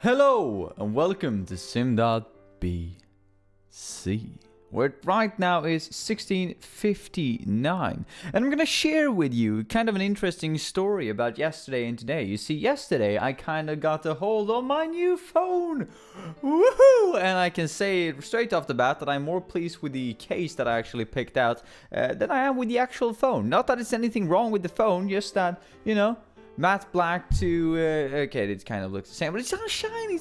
Hello and welcome to sim.bc, where it right now is 16:59, and I'm gonna share with you kind of an interesting story about yesterday and today. You see, yesterday I kind of got a hold on my new phone, woohoo! And I can say straight off the bat that I'm more pleased with the case that I actually picked out than I am with the actual phone. Not that it's anything wrong with the phone, just that, you know, matte black to okay, it kind of looks the same, but it's all shiny.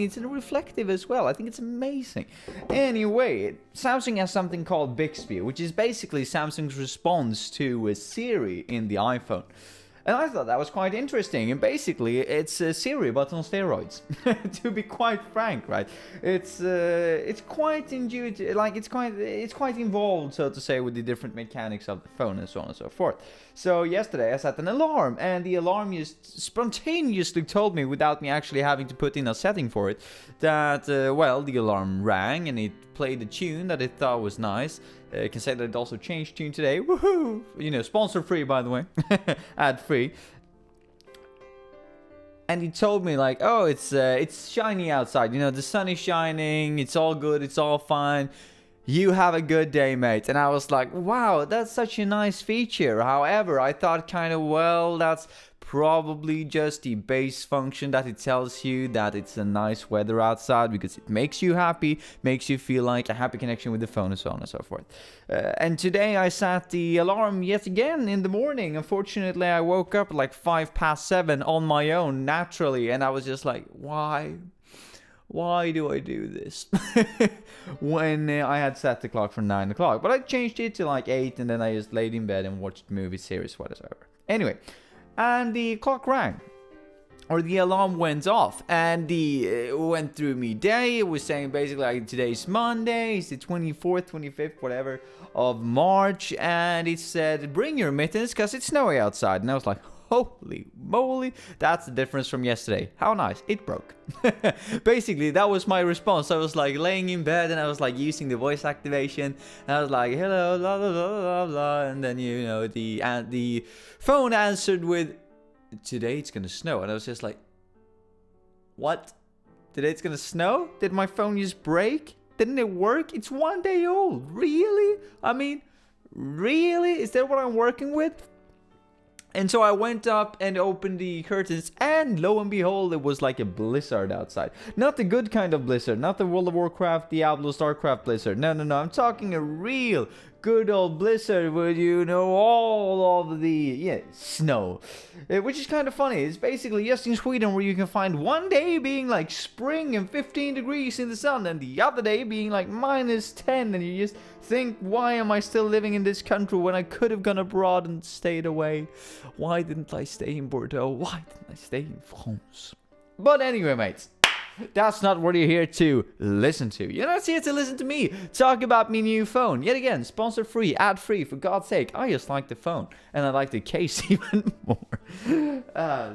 It's reflective as well. I think it's amazing. Anyway, Samsung has something called Bixby, which is basically Samsung's response to Siri in the iPhone. And I thought that was quite interesting. And basically, it's Siri but on steroids. To be quite frank, right? It's quite intuitive, like it's quite involved, so to say, with the different mechanics of the phone and so on and so forth. So yesterday I set an alarm, and the alarm just spontaneously told me, without me actually having to put in a setting for it, that well, the alarm rang and it played a tune that it thought was nice. I can say that it also changed tune today. Woohoo! You know, sponsor free, by the way. Ad free. And he told me like, oh, it's shiny outside. You know, the sun is shining. It's all good. It's all fine. You have a good day, mate. And I was like, wow, that's such a nice feature. However, I thought kind of, well, that's probably just the base function that it tells you that it's a nice weather outside, because it makes you happy, makes you feel like a happy connection with the phone and so on and so forth. And today I set the alarm yet again in the morning. Unfortunately, I woke up at like 7:05 on my own naturally, and I was just like, why do I do this? When I had set the clock for 9 o'clock, but I changed it to like 8, and then I just laid in bed and watched movie series, whatever. Anyway, and the clock rang, or the alarm went off, and it went through me day. It was saying basically like, today's Monday, it's the 24th, 25th, whatever, of March, and it said, bring your mittens because it's snowy outside. And I was like, holy moly, that's the difference from yesterday. How nice, it broke. Basically, that was my response. I was like laying in bed, and I was like using the voice activation, and I was like, hello, la la la la la, and then, you know, the phone answered with, today it's gonna snow. And I was just like, what? Today it's gonna snow? Did my phone just break? Didn't it work? It's 1 day old. Really? I mean, really? Is that what I'm working with? And so I went up and opened the curtains, and lo and behold, it was like a blizzard outside. Not the good kind of blizzard, not the World of Warcraft, Diablo, StarCraft blizzard. No. I'm talking a real good old blizzard with, you know, all of the snow. Which is kind of funny. It's basically just in Sweden, where you can find one day being like spring and 15 degrees in the sun, and the other day being like -10, and you just think, why am I still living in this country when I could have gone abroad and stayed away? Why didn't I stay in Bordeaux? Why didn't I stay in France? But anyway, mates, that's not what you're here to listen to. You're not here to listen to me talk about my new phone. Yet again, sponsor free, ad free, for God's sake. I just like the phone, and I like the case even more.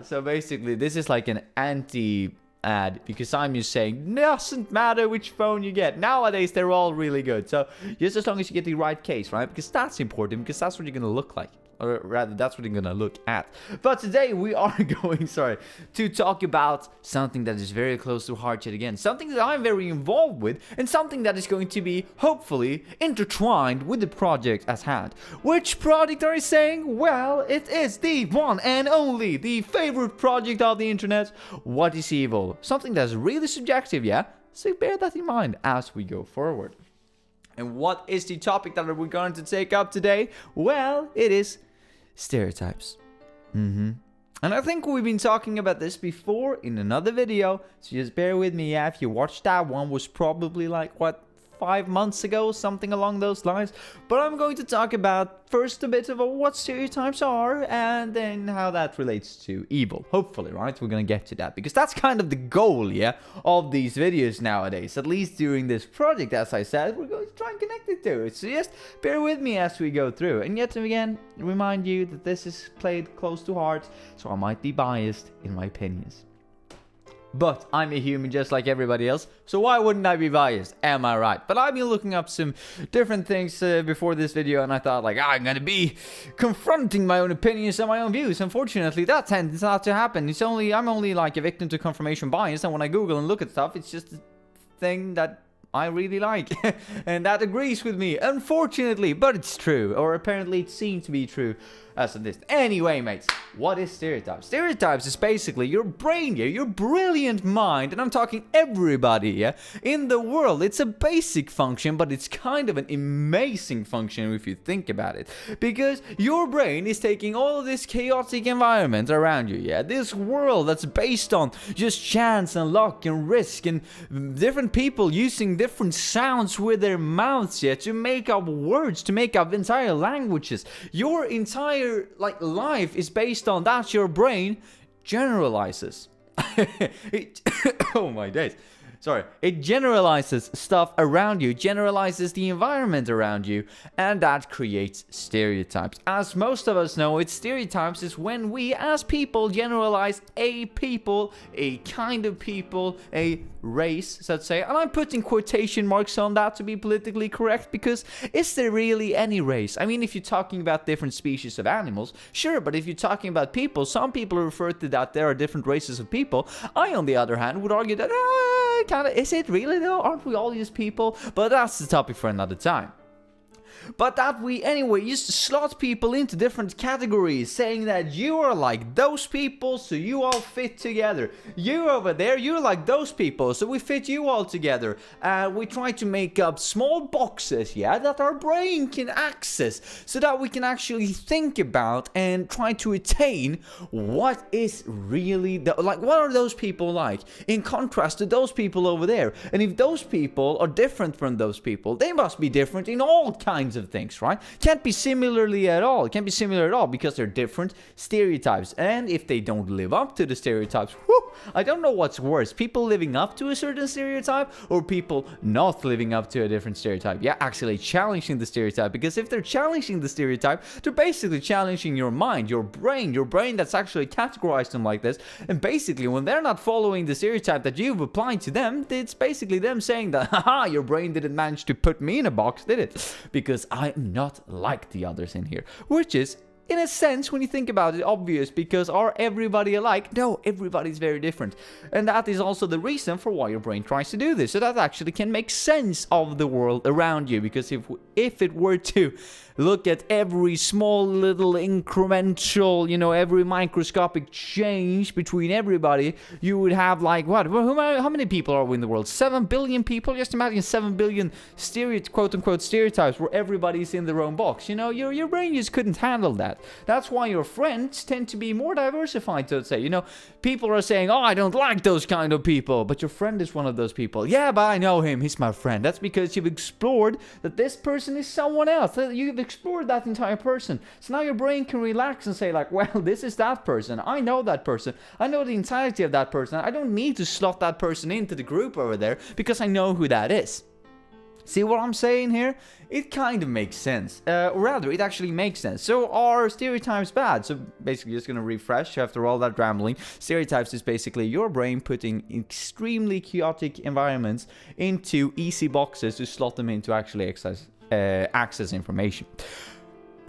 So basically, this is like an anti-ad, because I'm just saying, doesn't matter which phone you get. Nowadays, they're all really good. So just as long as you get the right case, right? Because that's important, because that's what you're going to look like. Or rather, that's what you're gonna look at. But today we are going, to talk about something that is very close to heart yet again. Something that I'm very involved with, and something that is going to be, hopefully, intertwined with the project at hand. Which project are you saying? Well, it is the one and only, the favorite project of the internet, What is Evil? Something that's really subjective, yeah? So bear that in mind as we go forward. And what is the topic that we're going to take up today? Well, it is stereotypes. And I think we've been talking about this before in another video, so just bear with me. Yeah, if you watched that one, was probably like, what, 5 months ago, something along those lines. But I'm going to talk about first a bit of what stereotypes are, and then how that relates to evil. Hopefully, right? We're gonna get to that, because that's kind of the goal, yeah, of these videos nowadays. At least during this project, as I said, we're going to try and connect it to it. So just bear with me as we go through. And yet again, remind you that this is played close to heart, so I might be biased in my opinions. But I'm a human just like everybody else, so why wouldn't I be biased? Am I right? But I've been looking up some different things before this video, and I thought, like, I'm gonna be confronting my own opinions and my own views. Unfortunately, that tends not to happen. I'm only like a victim to confirmation bias, and when I Google and look at stuff, it's just a thing that I really like, and that agrees with me, unfortunately, but it's true, or apparently it seems to be true as of this. Anyway, mates, what is stereotypes? Stereotypes is basically your brain, your brilliant mind, and I'm talking everybody, in the world. It's a basic function, but it's kind of an amazing function if you think about it, because your brain is taking all of this chaotic environment around you, this world that's based on just chance and luck and risk and different people using different sounds with their mouths, to make up words, to make up entire languages. Your entire life is based on that. Your brain generalizes. Oh my days. Sorry. It generalizes stuff around you, generalizes the environment around you, and that creates stereotypes. As most of us know, stereotypes is when we as people generalize a people, a kind of people, a race, so to say. And I'm putting quotation marks on that to be politically correct, because is there really any race? I mean, if you're talking about different species of animals, sure, but if you're talking about people, some people refer to that there are different races of people. I, on the other hand, would argue that is it really though? Aren't we all just people? But that's the topic for another time. But that we anyway used to slot people into different categories, saying that you are like those people, so you all fit together. You over there, you're like those people, so we fit you all together. We try to make up small boxes, that our brain can access, so that we can actually think about and try to attain what is really what are those people like, in contrast to those people over there. And if those people are different from those people, they must be different in all kinds of things, right? Can't be similarly at all. Can't be similar at all because they're different stereotypes. And if they don't live up to the stereotypes, I don't know what's worse. People living up to a certain stereotype or people not living up to a different stereotype. Actually challenging the stereotype. Because if they're challenging the stereotype, they're basically challenging your mind, your brain that's actually categorized them like this. And basically when they're not following the stereotype that you've applied to them, it's basically them saying that, haha, your brain didn't manage to put me in a box, did it? Because I'm not like the others in here. Which is, in a sense, when you think about it, obvious, because are everybody alike? No, everybody's very different. And that is also the reason for why your brain tries to do this, so that actually can make sense of the world around you. Because if it were to look at every small little incremental, every microscopic change between everybody, you would have like what? How many people are we in the world? 7 billion people? Just imagine 7 billion quote-unquote stereotypes where everybody's in their own box. Your brain just couldn't handle that. That's why your friends tend to be more diversified, so to say. People are saying, oh, I don't like those kind of people, but your friend is one of those people. Yeah, but I know him. He's my friend. That's because you've explored that this person is someone else. You've explored that entire person. So now your brain can relax and say like, well, this is that person. I know that person. I know the entirety of that person. I don't need to slot that person into the group over there because I know who that is. See what I'm saying here? It kind of makes sense. Or rather, it actually makes sense. So are stereotypes bad? So basically, just going to refresh after all that rambling. Stereotypes is basically your brain putting extremely chaotic environments into easy boxes to slot them into actually access information.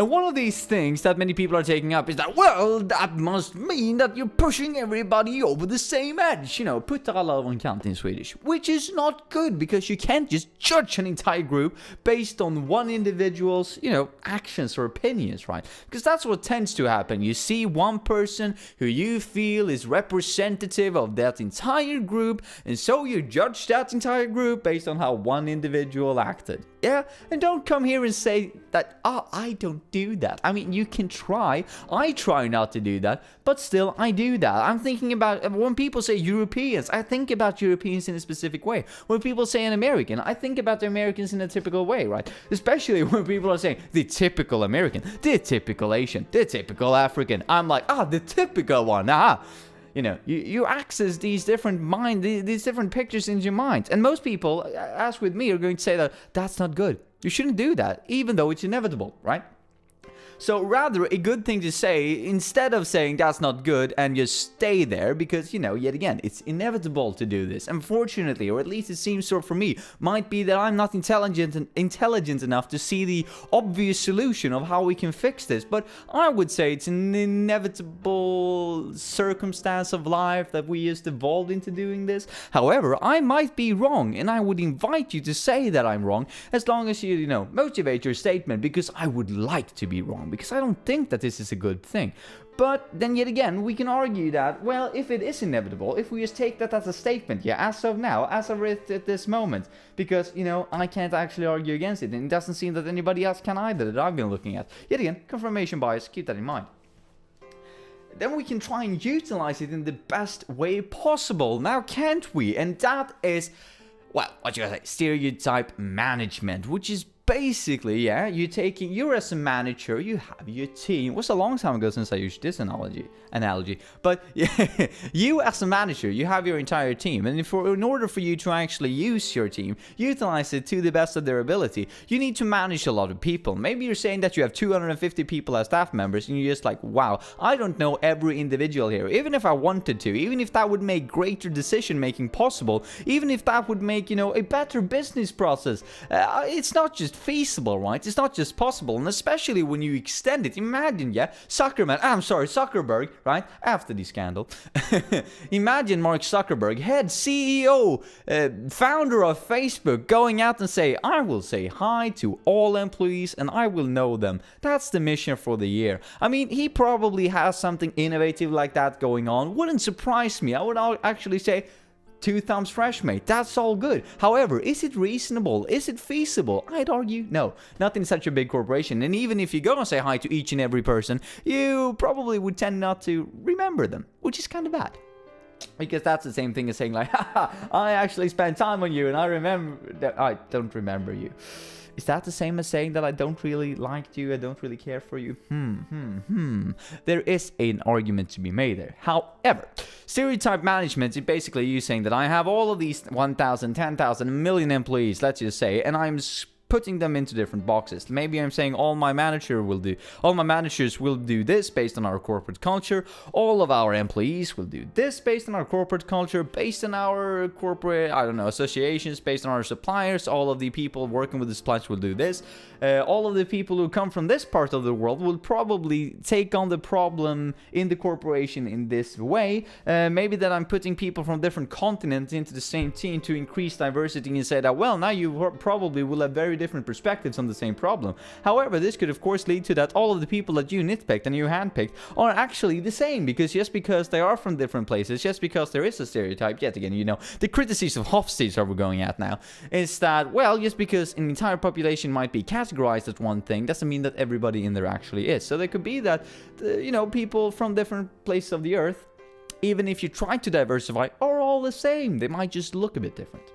And one of these things that many people are taking up is that, well, that must mean that you're pushing everybody over the same edge. Put alla över en kant in Swedish. Which is not good, because you can't just judge an entire group based on one individual's, actions or opinions, right? Because that's what tends to happen. You see one person who you feel is representative of that entire group, and so you judge that entire group based on how one individual acted. And don't come here and say that, I don't do that. I mean, you can try. I try not to do that, but still, I do that. I'm thinking about, when people say Europeans, I think about Europeans in a specific way. When people say an American, I think about the Americans in a typical way, right? Especially when people are saying the typical American, the typical Asian, the typical African. I'm like, the typical one, you access these different these different pictures in your mind. And most people, as with me, are going to say that that's not good. You shouldn't do that, even though it's inevitable, right? So rather a good thing to say, instead of saying that's not good and just stay there, because, yet again, it's inevitable to do this. Unfortunately, or at least it seems so for me, might be that I'm not intelligent enough to see the obvious solution of how we can fix this. But I would say it's an inevitable circumstance of life that we just evolved into doing this. However, I might be wrong, and I would invite you to say that I'm wrong, as long as you, motivate your statement, because I would like to be wrong, because I don't think that this is a good thing. But then yet again, we can argue that, well, if it is inevitable, if we just take that as a statement, as of now, as of at this moment, because, I can't actually argue against it, and it doesn't seem that anybody else can either that I've been looking at. Yet again, confirmation bias, keep that in mind. Then we can try and utilize it in the best way possible. Now, can't we? And that is, well, what you gotta say, stereotype management, which is basically, you're as a manager, you have your team. It was a long time ago since I used this analogy. But you as a manager, you have your entire team. And in order for you to actually use your team, utilize it to the best of their ability, you need to manage a lot of people. Maybe you're saying that you have 250 people as staff members, and you're just like, wow, I don't know every individual here. Even if I wanted to, even if that would make greater decision making possible, even if that would make, a better business process, it's not just feasible, right? It's not just possible, and especially when you extend it. Imagine, Zuckerberg, right? After the scandal. Imagine Mark Zuckerberg, head CEO, founder of Facebook, going out and say, I will say hi to all employees and I will know them. That's the mission for the year. I mean, he probably has something innovative like that going on. Wouldn't surprise me. I would actually say, 2 thumbs fresh, mate. That's all good. However, is it reasonable? Is it feasible? I'd argue no. Not in such a big corporation. And even if you go and say hi to each and every person, you probably would tend not to remember them, which is kind of bad. Because that's the same thing as saying like, haha, I actually spent time on you and I don't remember you. Is that the same as saying that I don't really like you, I don't really care for you? There is an argument to be made there. However, stereotype management is basically you saying that I have all of these 1,000, 10,000, a million employees, let's just say, and I'm putting them into different boxes. Maybe I'm saying all my managers will do this based on our corporate culture. All of our employees will do this based on our corporate culture, based on our corporate, associations, based on our suppliers. All of the people working with the suppliers will do this. All of the people who come from this part of the world will probably take on the problem in the corporation in this way. Maybe that I'm putting people from different continents into the same team to increase diversity and say that, well, now you probably will have very different perspectives on the same problem. However, this could of course lead to that all of the people that you nitpicked and you handpicked are actually the same, because just because they are from different places, just because there is a stereotype, yet again, the criticism of Hofstad's are we going at now, is that, well, just because an entire population might be categorized as one thing doesn't mean that everybody in there actually is. So there could be that, people from different places of the earth, even if you try to diversify, are all the same. They might just look a bit different.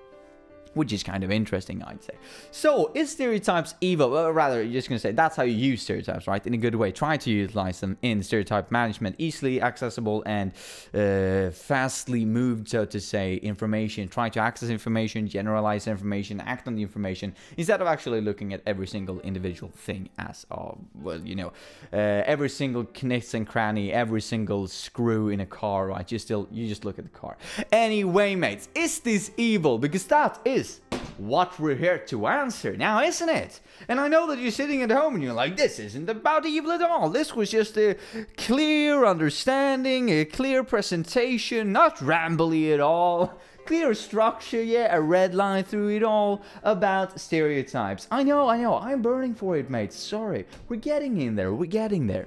Which is kind of interesting, I'd say. So, is stereotypes evil? Well, rather, you're just going to say that's how you use stereotypes, right? In a good way. Try to utilize them in stereotype management. Easily accessible and fastly moved, so to say, information. Try to access information, generalize information, act on the information, instead of actually looking at every single individual thing as, every single knick and cranny, every single screw in a car, right? You just look at the car. Anyway, mates, is this evil? Because that is what we're here to answer now, isn't it? And I know that you're sitting at home and you're like, this isn't about evil at all. This was just a clear understanding, a clear presentation, not rambly at all. Clear structure, a red line through it all about stereotypes. I know, I'm burning for it, mate. Sorry. We're getting in there.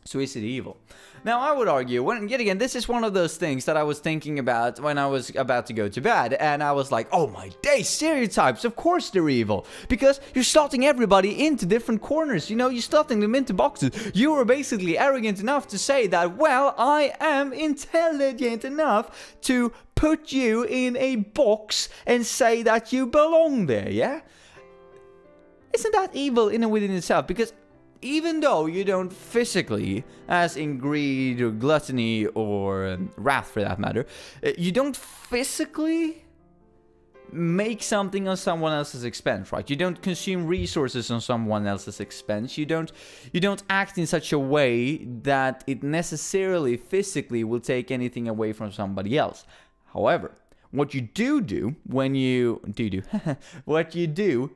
So is it evil? Now, I would argue, yet again, this is one of those things that I was thinking about when I was about to go to bed, and I was like, oh my days, stereotypes, of course they're evil, because you're slotting everybody into different corners, you're slotting them into boxes. You are basically arrogant enough to say that, well, I am intelligent enough to put you in a box and say that you belong there, yeah? Isn't that evil in and within itself? Because even though you don't physically, as in greed or gluttony or wrath for that matter, you don't physically make something on someone else's expense, right? You don't consume resources on someone else's expense. You don't act in such a way that it necessarily physically will take anything away from somebody else. However, what you do when you what you do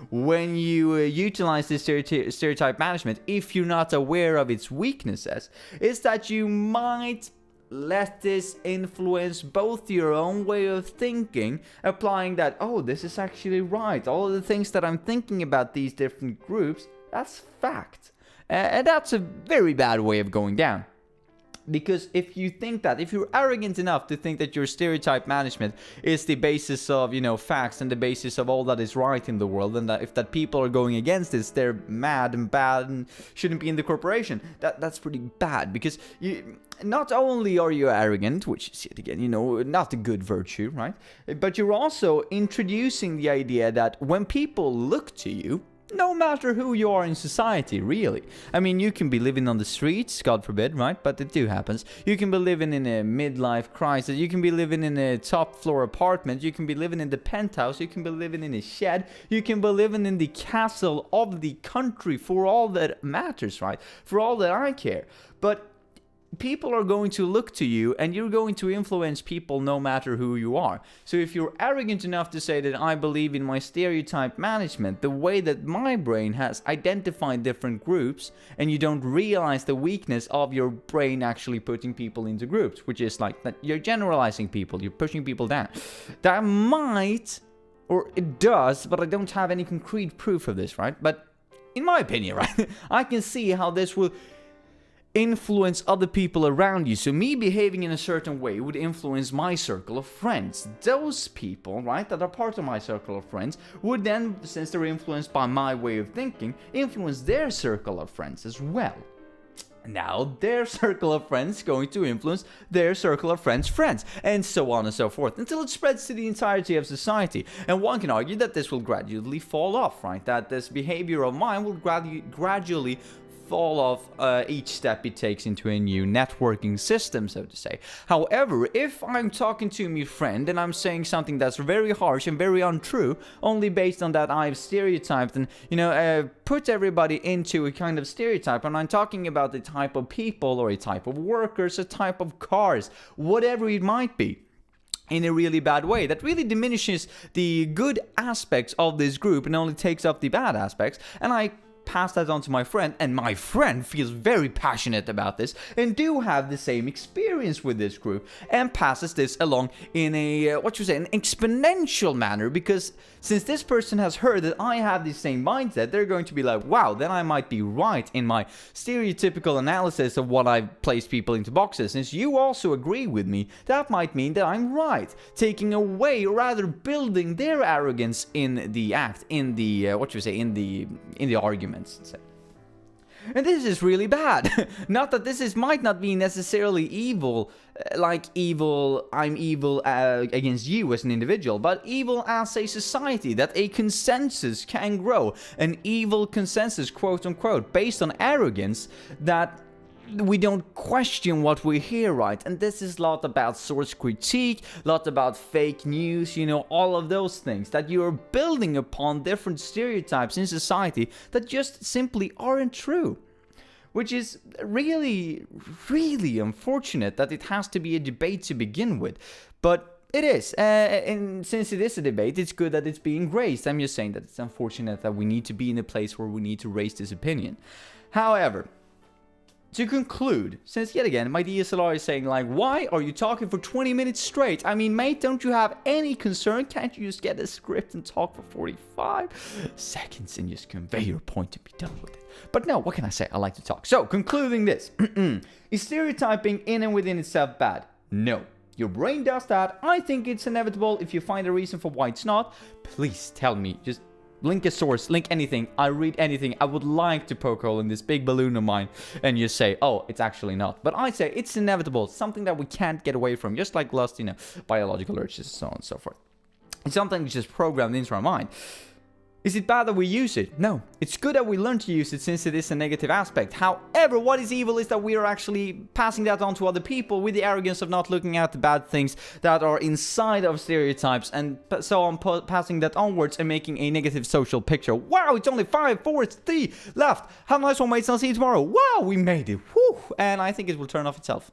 when you utilize this stereotype management, if you're not aware of its weaknesses, is that you might let this influence both your own way of thinking, applying that, oh, this is actually right. All of the things that I'm thinking about these different groups, that's fact. And that's a very bad way of going down. Because if you're arrogant enough to think that your stereotype management is the basis of, facts and the basis of all that is right in the world, and that if that people are going against this, they're mad and bad and shouldn't be in the corporation, that's pretty bad. Because not only are you arrogant, which is yet again, not a good virtue, right? But you're also introducing the idea that when people look to you, no matter who you are in society, really. I mean, you can be living on the streets, God forbid, right? But it do happens. You can be living in a midlife crisis. You can be living in a top floor apartment. You can be living in the penthouse. You can be living in a shed. You can be living in the castle of the country, for all that matters, right? For all that I care. But people are going to look to you, and you're going to influence people no matter who you are. So if you're arrogant enough to say that I believe in my stereotype management, the way that my brain has identified different groups, and you don't realize the weakness of your brain actually putting people into groups, which is like that you're generalizing people, you're pushing people down. That might, or it does, but I don't have any concrete proof of this, right? But in my opinion, right, I can see how this will influence other people around you. So me behaving in a certain way would influence my circle of friends. Those people, right, that are part of my circle of friends would then, since they're influenced by my way of thinking, influence their circle of friends as well. Now their circle of friends going to influence their circle of friends, and so on and so forth, until it spreads to the entirety of society. And one can argue that this will gradually fall off, right? That this behavior of mine will gradually fall off each step it takes into a new networking system, so to say. However, if I'm talking to my friend and I'm saying something that's very harsh and very untrue, only based on that I've stereotyped and, put everybody into a kind of stereotype, and I'm talking about a type of people or a type of workers, a type of cars, whatever it might be, in a really bad way, that really diminishes the good aspects of this group and only takes up the bad aspects, and I pass that on to my friend, and my friend feels very passionate about this and do have the same experience with this group and passes this along in a an exponential manner, because since this person has heard that I have the same mindset, they're going to be like, wow, then I might be right in my stereotypical analysis of what I've placed people into boxes. Since you also agree with me, that might mean that I'm right, taking away, or rather building their arrogance in the act, in the in the argument. And this is really bad. Not that this might not be necessarily evil, I'm evil against you as an individual, but evil as a society, that a consensus can grow. An evil consensus, quote unquote, based on arrogance, that we don't question what we hear, right? And this is a lot about source critique, a lot about fake news, all of those things, that you're building upon different stereotypes in society that just simply aren't true. Which is really, really unfortunate that it has to be a debate to begin with. But it is, and since it is a debate, it's good that it's being raised. I'm just saying that it's unfortunate that we need to be in a place where we need to raise this opinion. However, to conclude, since yet again my DSLR is saying like, why are you talking for 20 minutes straight? I mean, mate, don't you have any concern? Can't you just get a script and talk for 45 seconds and just convey your point and be done with it? But no, what can I say? I like to talk. So, concluding this, is stereotyping in and within itself bad? No. Your brain does that. I think it's inevitable. If you find a reason for why it's not, please tell me. Just link a source, link anything. I read anything. I would like to poke a hole in this big balloon of mine and you say, oh, it's actually not. But I say it's inevitable, something that we can't get away from, just like lust, biological urges, so on and so forth. It's something that's just programmed into our mind. Is it bad that we use it? No. It's good that we learn to use it since it is a negative aspect. However, what is evil is that we are actually passing that on to other people with the arrogance of not looking at the bad things that are inside of stereotypes and so on, passing that onwards and making a negative social picture. Wow, it's only 5, 4, 3 left. Have a nice one, mates. I'll see you tomorrow. Wow, we made it. Whew. And I think it will turn off itself.